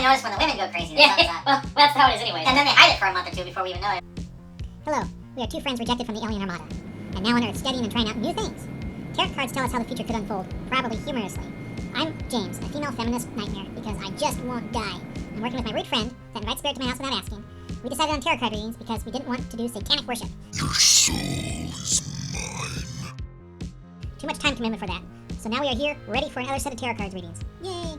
notice when the women go crazy. Yeah, well, that's how it is anyways. And then they hide it for a month or two before we even know it. Hello, we are two friends rejected from the alien armada, and now on Earth studying and trying out new things. Tarot cards tell us how the future could unfold, probably humorously. I'm James, a female feminist nightmare, because I just won't die. I'm working with my rude friend that invites spirit to my house without asking. We decided on tarot card readings because we didn't want to do satanic worship. Your soul is mine. Too much time commitment for that. So now we are here, ready for another set of tarot cards readings. Yay!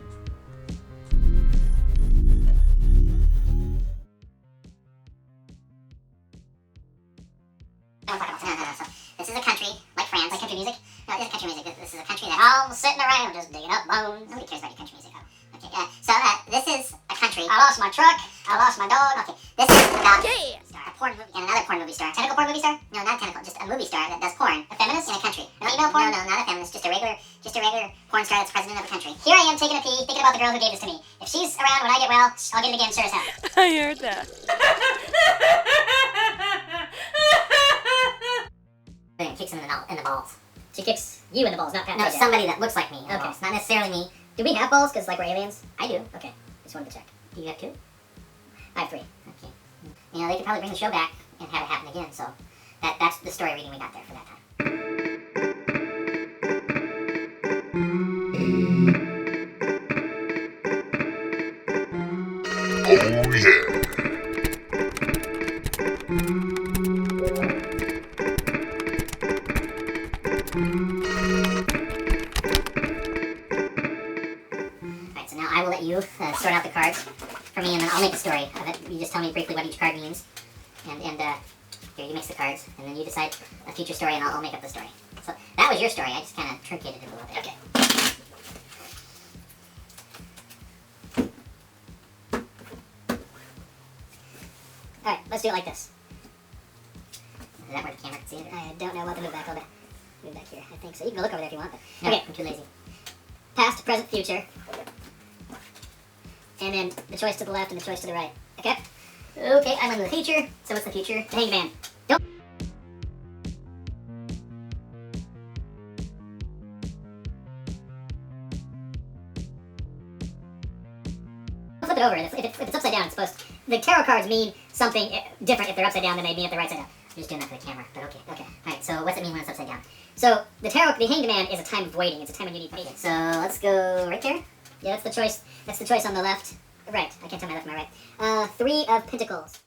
No. So this is a country, like France. Like country music? No, it isn't country music. This is a country that all sitting around just digging up bones. Nobody cares about your country music. Okay, so this is a country. I lost my truck. I lost my dog. Okay, this is about a porn movie and another porn movie star. Tentacle porn movie star? No, not a tentacle. Just a movie star that does porn. A feminist in a country. No, female porn? No, not a feminist. Just a regular porn star that's president of a country. Here I am taking a pee, thinking about the girl who gave this to me. If she's around when I get well, I'll get it again, sure as hell. I heard that. Then kicks him in the balls. She kicks you in the balls, not Pat. No, somebody that looks like me. Okay. Balls. Not necessarily me. Do we have balls? Because, like, we're aliens? I do. Okay. Just wanted to check. Do you have two? I have three. Okay. You know, they could probably bring the show back and have it happen again, so that's the story reading we got there for that time. Oh yeah. Alright, so now I will let you sort out the cards for me, and then I'll make a story of it. You just tell me briefly what each card means, and here, you mix the cards, and then you decide a future story, and I'll make up the story. So that was your story. I just kind of truncated it a little bit. Okay. Alright, let's do it like this. Is that where the camera can see it? I don't know. I'll have to move back a little bit. Move back here. I think so. You can go look over there if you want. But... No, okay. I'm too lazy. Past, present, future. And then the choice to the left and the choice to the right. Okay? Okay, I'm in the future. So what's the future? The Hanged Man. Don't. Flip it over. If it's upside down, it's supposed to... The tarot cards mean something different if they're upside down than they mean if they're right side up. I'm just doing that for the camera, but okay. Okay. Alright, so what's it mean when it's upside down? So, the Hanged Man is a time of waiting. It's a time when you need patience. So let's go right there. Yeah, that's the choice. That's the choice on the left. Right. I can't tell my left from my right. Three of Pentacles.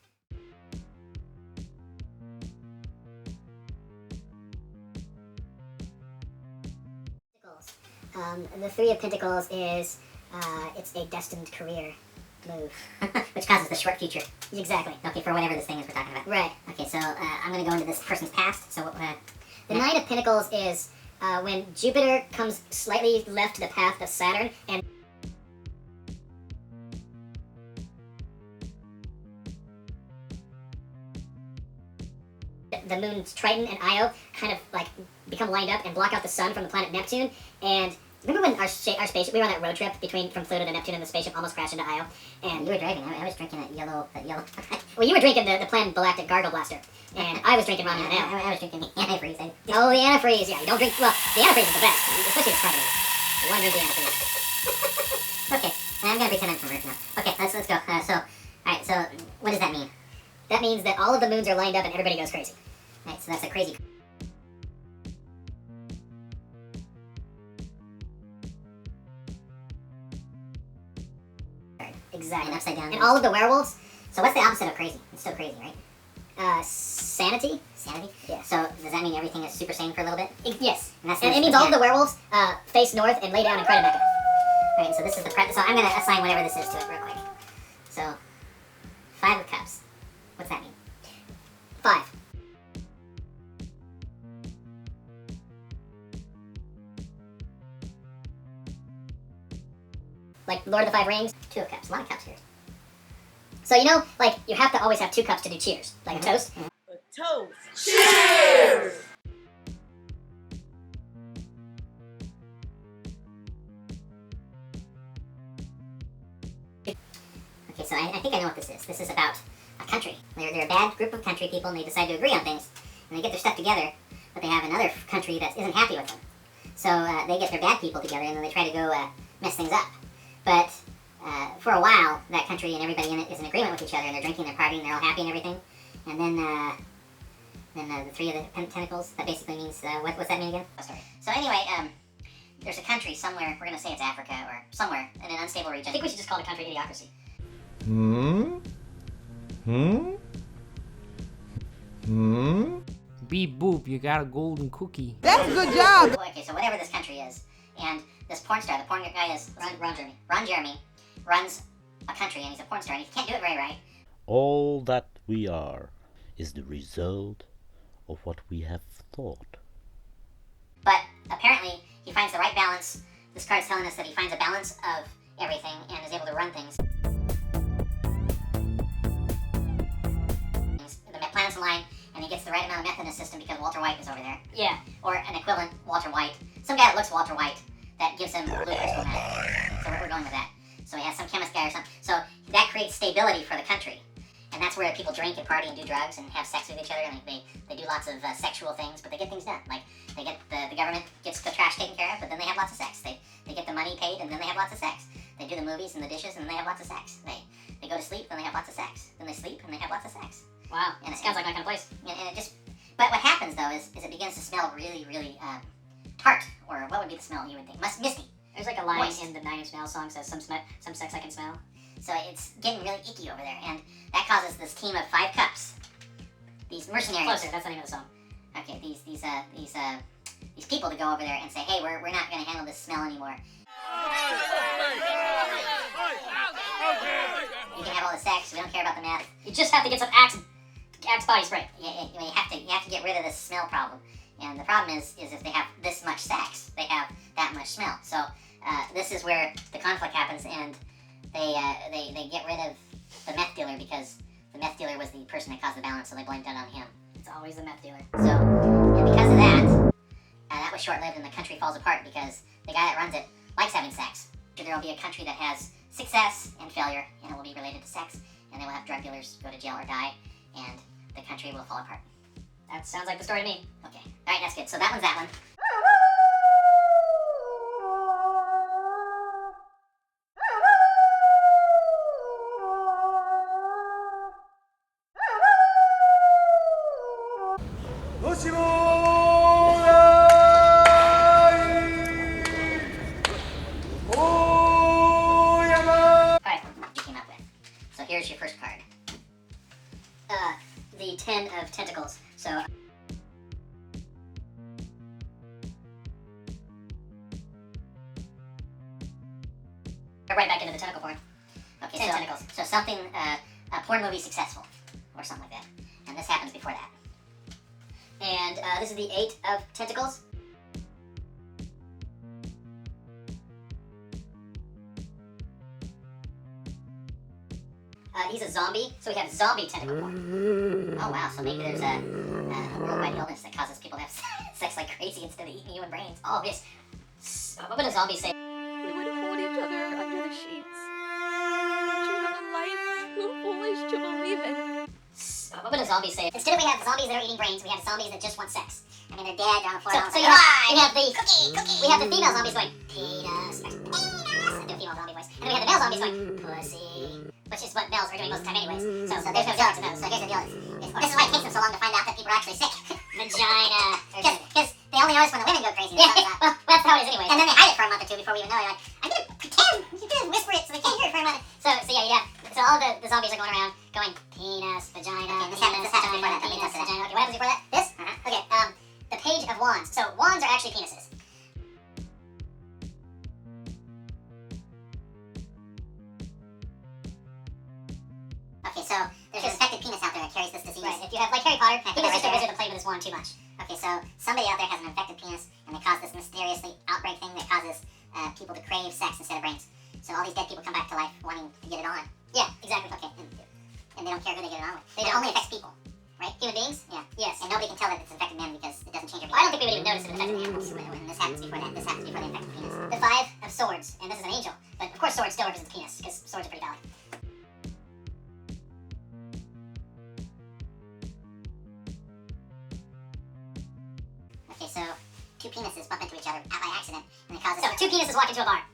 The Three of Pentacles is, it's a destined career move. Which causes the short future. Exactly. Okay, for whatever this thing is we're talking about. Right. Okay, so I'm going to go into this person's past. So the Knight of Pentacles is when Jupiter comes slightly left to the path of Saturn, and the moons Triton and Io kind of like become lined up and block out the sun from the planet Neptune. And remember when our spaceship, we were on that road trip from Pluto to Neptune, and the spaceship almost crashed into Io? And you were driving. I was drinking that yellow. Well, you were drinking the Plan Galactic Gargle Blaster, and I was drinking Ramen and I was drinking the antifreeze. Oh, the antifreeze. Yeah, you don't drink. Well, the antifreeze is the best, especially if it's carbonated. You want to drink the antifreeze. Okay, I'm gonna pretend I'm from Earth now. Okay, let's go. Alright, so what does that mean? That means that all of the moons are lined up and everybody goes crazy. Alright, so that's a crazy. Exactly. And upside down. And all of the werewolves. So what's the opposite of crazy? It's still crazy, right? Sanity. Sanity? Yeah. So does that mean everything is super sane for a little bit? Yes. And it means all of the werewolves face north and lay down and cry to Mecca. Alright, so this is the so I'm gonna assign whatever this is to it real quick. So 5 of Cups. What's that mean? 5. Like Lord of the Five Rings. 2 of Cups. A lot of cups here. So you know, like you have to always have 2 cups to do cheers, like a toast. A toast. Cheers! Okay, so I think I know what this is. This is about a country. They're a bad group of country people, and they decide to agree on things, and they get their stuff together, but they have another country that isn't happy with them. So they get their bad people together, and then they try to go mess things up. But for a while, that country and everybody in it is in agreement with each other, and they're drinking, they're partying, they're all happy and everything. And then the three of the tentacles, that basically means, what's that mean again? Oh, sorry. So anyway, there's a country somewhere, we're going to say it's Africa, or somewhere in an unstable region. I think we should just call it a country idiocracy. Beep boop, you got a golden cookie. That's a good job. Okay, so whatever this country is, and this porn star, the porn guy is Ron Jeremy. Ron Jeremy runs a country, and he's a porn star, and he can't do it very right. All that we are is the result of what we have thought. But apparently, he finds the right balance. This card's telling us that he finds a balance of everything and is able to run things. The planets align, and he gets the right amount of meth in his system because Walter White is over there. Yeah, or an equivalent Walter White. Some guy that looks Walter White that gives him blue crystal meth. So we're going with that. So he has some chemist guy or something. So that creates stability for the country. And that's where people drink and party and do drugs and have sex with each other, and they do lots of sexual things, but they get things done. Like, they get the government gets the trash taken care of, but then they have lots of sex. They get the money paid, and then they have lots of sex. They do the movies and the dishes, and then they have lots of sex. They go to sleep, and they have lots of sex. Then they sleep, and they have lots of sex. Wow, and it sounds like my kind of place. And it just, but what happens, though, is it begins to smell really, really tart, or what would be the smell you would think? Misty. There's like a line in the Nine Inch Nails song says, some sex I can smell. So it's getting really icky over there, and that causes this team of 5 cups. These mercenaries. Closer, that's the name of the song. Okay, these people to go over there and say, hey, we're not going to handle this smell anymore. You can have all the sex. We don't care about the meth. You just have to get some Axe body spray. You have to get rid of this smell problem. And the problem is if they have this much sex, they have that much smell. So this is where the conflict happens, and they get rid of the meth dealer because the meth dealer was the person that caused the balance, so they blamed it on him. It's always the meth dealer. So, and because of that, that was short-lived, and the country falls apart because the guy that runs it likes having sex. There will be a country that has success and failure, and it will be related to sex, and they will have drug dealers go to jail or die, and the country will fall apart. That sounds like the story to me. Okay. All right, that's good. So that one's that one. Alright, you came up with. So here's your first card. The 10 of Tentacles. So right back into the tentacle porn. Okay, 10 tentacles. So something, a porn movie successful, or something like that. And this happens before that. And this is the 8 of Tentacles. He's a zombie, so we have zombie tentacle porn. Oh wow, so maybe there's a worldwide illness that causes people to have sex like crazy instead of eating human brains. Oh yes. What would a zombie say? We would hold each other under the sheets. Picture of a life too foolish to believe in. What would a zombie say? Instead of we have zombies that are eating brains, we have zombies that just want sex. I mean, they're dead, they're on the floor. So you have the cookie. We have the female zombies going, penis, and do a female zombie voice. And then we have the male zombies going, pussy, which is what males are doing most of the time anyways. So there's no jealous in those. So here's the deal. This is why it takes them so long to find out that people are actually sick. vagina. Because they only notice when the women go crazy. Yeah, well, that's how it is anyway. And then they hide it for a month or two before we even know. You're like, I'm going to pretend. You're going to whisper it so they can't hear it for a month. So yeah. So all the zombies are going around going penis, vagina, Okay, this happens before that. penis, vagina. Okay, what happens before that? This? Okay, the Page of Wands. So wands are actually penises. Okay, so there's an infected penis out there that carries this disease. Right. If you have like Harry Potter, he was right just a there. wizard to play with his wand too much. Okay, so somebody out there has an infected penis, and they cause this mysteriously outbreak thing that causes people to crave sex instead of brains. So all these dead people come back to life wanting to get it on. Yeah, exactly. Okay, and they don't care who they get it on with. They It don't. only affects people, right? Human beings? Yeah. Yes. And nobody can tell that it's infected men because it doesn't change everything. I don't think we would even notice it affected animals. When this happens before that. This happens before the infected penis. The Five of Swords, and this is an angel, but of course swords still represent the penis because swords are pretty valid. Okay, so two penises bump into each other by accident, and it causes. So two penises walk into a bar.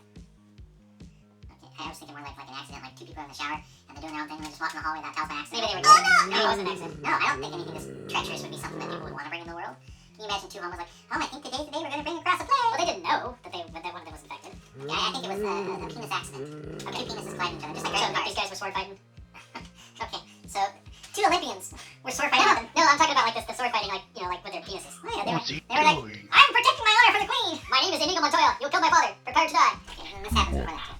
Okay, I was thinking more like an accident, like two people in the shower, and they're doing their own thing, and they're just walking in the hallway without towels by accident. Maybe they were Oh, dead. no! No, it wasn't an accident. No, I don't think anything this treacherous would be something that people would want to bring in the world. Can you imagine two homos like, I think today's the day we're going to bring across a plague? Well, they didn't know that one of them was infected. Yeah, I think it was a penis accident. Okay, two penises colliding each other, just like So racing cars. these guys were sword fighting. Okay, so two Olympians were sword No, fighting. no, I'm talking about like the sword fighting, like like with their penises. Oh, yeah, they What's he were like, doing? I'm protecting my honor for the queen. My name is Inigo Montoya. You'll kill my father. Prepare to die. Okay, and this happens before that.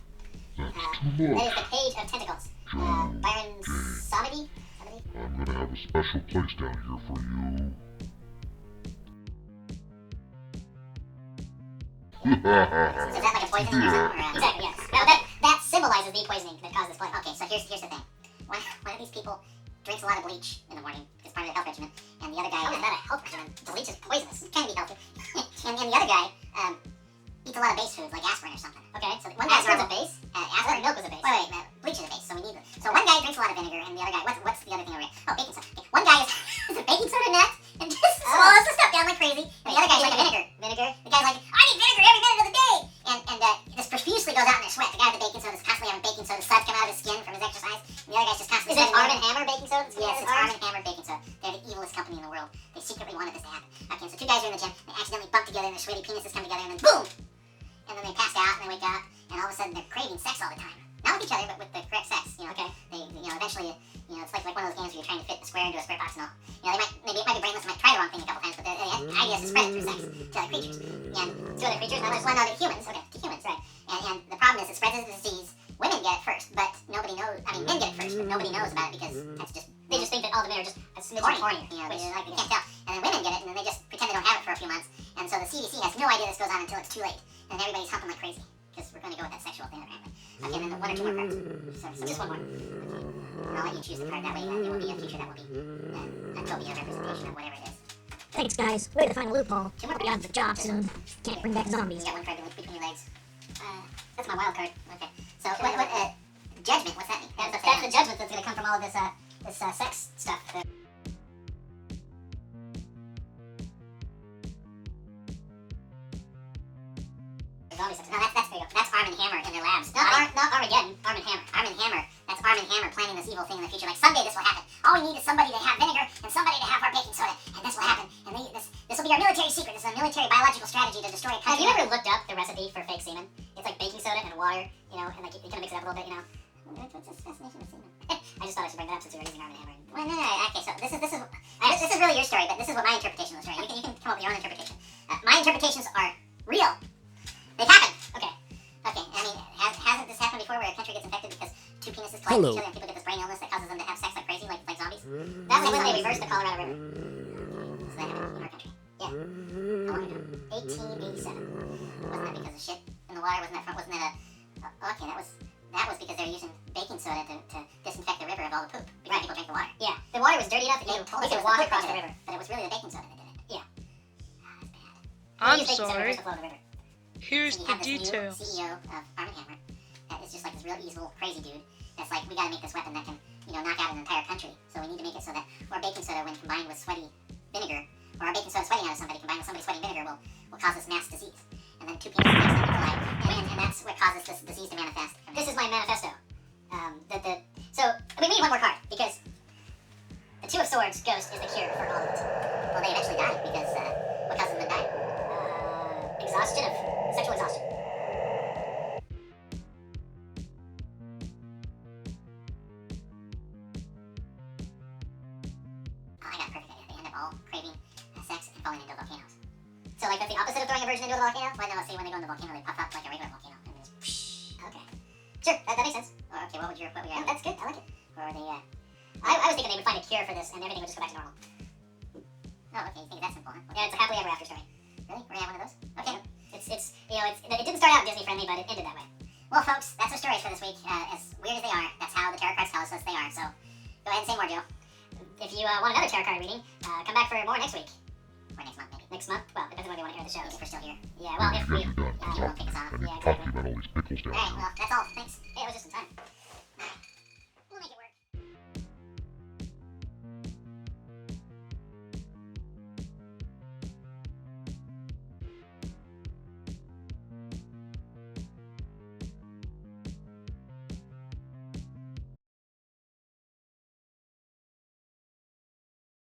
That's too That is much. the Page of Tentacles. Byron Samedi. I'm gonna have a special place down here for you. So is that like a poisoning or something? Or, Exactly. Yes. Now that symbolizes the poisoning that caused this plague. Okay, so here's the thing. One of these people drinks a lot of bleach in the morning. It's part of the health regimen. And the other guy... How is that a health regimen? Bleach is poisonous. It can be healthy. and the other guy eats a lot of base foods, like aspirin or something. Okay. So one guy's Aspirin's a base. Aspirin. Milk was a base. Wait, bleach is a base, so we need... So one guy drinks a lot of vinegar, and the other guy... What's the other thing over here? Oh, baking soda. Okay. One guy is a baking soda nut, and just swallows the stuff down like crazy. And the other guy's like a vinegar. The guy's like, I need vinegar every minute of the day! And this profusely goes out in a sweat. The guy with the baking soda is constantly having baking soda suds come out of his skin from his exercise. And the other guy's just constantly... Is it Arm & Hammer baking soda? Yes, it's Arm & Hammer baking soda. They're the evilest company in the world. They secretly wanted this to happen. Okay, so two guys are in the gym. They accidentally bump together, and their sweaty penises come together, and then boom! And then they pass out, and they wake up, and all of a sudden they're craving sex all the time. Not with each other, but with the correct sex. Okay. They eventually, it's like one of those games where you're trying to fit a square into a square box and all. It might be brainless, might try the wrong thing a couple times, but the idea is to spread it through sex to other creatures. And To other creatures, not just well, no, to humans. Okay, to humans, right. And the problem is it spreads as a disease. Women get it first, but nobody knows. I mean, men get it first, but nobody knows about it because that's just... they just think that all the men are just a smidge horny. hornier. Which like we can't tell. And then women get it, and then they just pretend they don't have it for a few months. And so the CDC has no idea this goes on until it's too late. And everybody's humping like crazy. Because we're going to go with that sexual thing, apparently. Okay, and then one or two more cards. So just one more. Okay. And I'll let you choose the card. That way it will be a future that will be a Tobia representation of whatever it is. Thanks, guys. Way to find a loophole. Two more Hope you have the job soon. Can't bring back You zombies. got one card between your legs. That's my wild card. Okay. So what judgment? What's that mean? That's the judgment that's going to come from all of this sex stuff. No, that's Arm & Hammer in their labs. Not Armageddon. Arm & Hammer. Arm & Hammer. That's Arm & Hammer planning this evil thing in the future. Like someday this will happen. All we need is somebody to have vinegar and somebody to have our baking soda, and this will happen. And this will be our military secret. This is a military biological strategy to destroy a Have country. you ever looked up the recipe for fake semen? It's like baking soda and water, and like you kind of mix it up a little bit, What's this fascination with semen? I just thought I should bring that up since we were using Arm & Hammer. Well, no. Okay, so this is really your story, but this is what my interpretation of the story. You can come up with your own interpretation. My interpretations are real. They've happened. Okay. Okay, I mean, hasn't this happened before where a country gets infected because two penises collide with each other and people get this brain illness that causes them to have sex like crazy, like zombies? That was when they reversed the Colorado River. So that happened in our country. Yeah. How long ago? 1887. Wasn't that because of shit in the water? Wasn't that okay, that was because they were using baking soda to disinfect the river of all the poop. Because people drank the water. Yeah. The water was dirty enough that They you told us could it was walk the poop across that the did river. it, but it was really the baking soda that did it. Yeah. That's bad. I'm They used baking soda sorry. to flow the river. Here's So the you have this detail. new CEO of Arm & Hammer that is just like this real evil, crazy dude that's like, we gotta make this weapon that can, knock out an entire country. So we need to make it so that our baking soda, when combined with sweaty vinegar, or our baking soda sweating out of somebody combined with somebody's sweaty vinegar, will cause this mass disease. And then two penises accidentally collide, and that's what causes this disease to manifest. This is my manifesto. So we need one more card because the Two of Swords ghost is the cure for all of it. Well, they eventually die because what causes them to die? Exhaustion of sexual exhaustion. Oh, I got a perfect idea. They end up all craving sex and falling into volcanoes. So like that's the opposite of throwing a virgin into a volcano? Well, no, see, when they go in the volcano, they puff up like a regular volcano. And then just Okay. Sure, that makes sense. Or, okay, what would your Yeah, that's good. I like it. Or they, I was thinking they would find a cure for this and everything would just go back to normal. oh, okay, you think that's simple, huh? Yeah, it's a happily ever after story. Really? We're gonna have one of those? Okay. It didn't start out Disney friendly, but it ended that way. Well, folks, that's our stories for this week. As weird as they are, that's how the tarot cards tell us they are. So, go ahead and say more, Joe. If you want another tarot card reading, come back for more next week. Or next month, maybe. Next month? Well, depends on when you want to hear the show. If we're still here. Yeah, well, if we... Yes, you're done. You won't take us off. Yeah, Talking exactly. about all these pickles down Alright, there. well, that's all. Thanks. It was just in time.